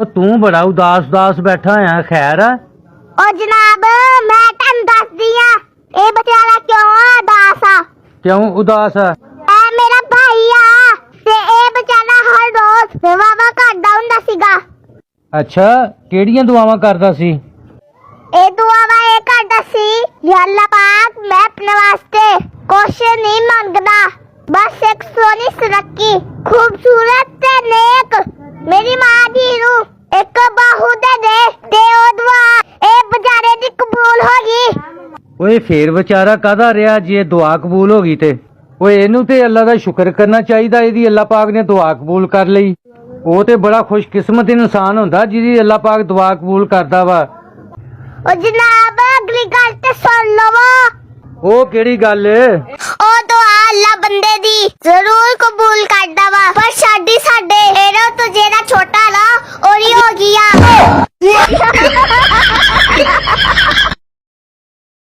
ਉਹ ਤੂੰ ਬੜਾ ਉਦਾਸ बैठा है खैर है? ओ जनाब मैं तुहानू दसदी आ ए बेचारा क्यों उदास आ। क्यों उदास है? ए मेरा भाई आ ते ए बेचारा हर रोज दुआवां करदा हुंदा सीगा। अच्छा केड़ियां दुआवां करदा सी? ए दुआवां ए करदा सी या अल्लाह पाक मैं अपने वास्ते कुछ नहीं मंगदा, बस एक सोनी सुनक्की खूबसूरत ते नेक मेरी मां दी रूह एक बाहू दे ते ओ दुआ ए बेचारे दी कबूल हो गई। ओए फिर बेचारा कादा रहा जे दुआ कबूल हो गई ते ओए इनू ते अल्लाह दा शुक्र करना चाहिदा, इहदी अल्लाह पाक ने दुआ कबूल कर लई। ਉਹ ਤੇ बड़ा खुशकिस्मत इंसान ਹੁੰਦਾ ਜਿਹਦੀ अल्लाह पाक दुआ कबूल करदा वा। ओ जनाब अगली गल ते सुन लवो। ਉਹ ਕਿਹੜੀ ਗੱਲ? ओ दुआ अल्लाह बंदे दी जरूर कबूल करदा वा, पर साडी साडे एरो तो जेड़ा छोटा ना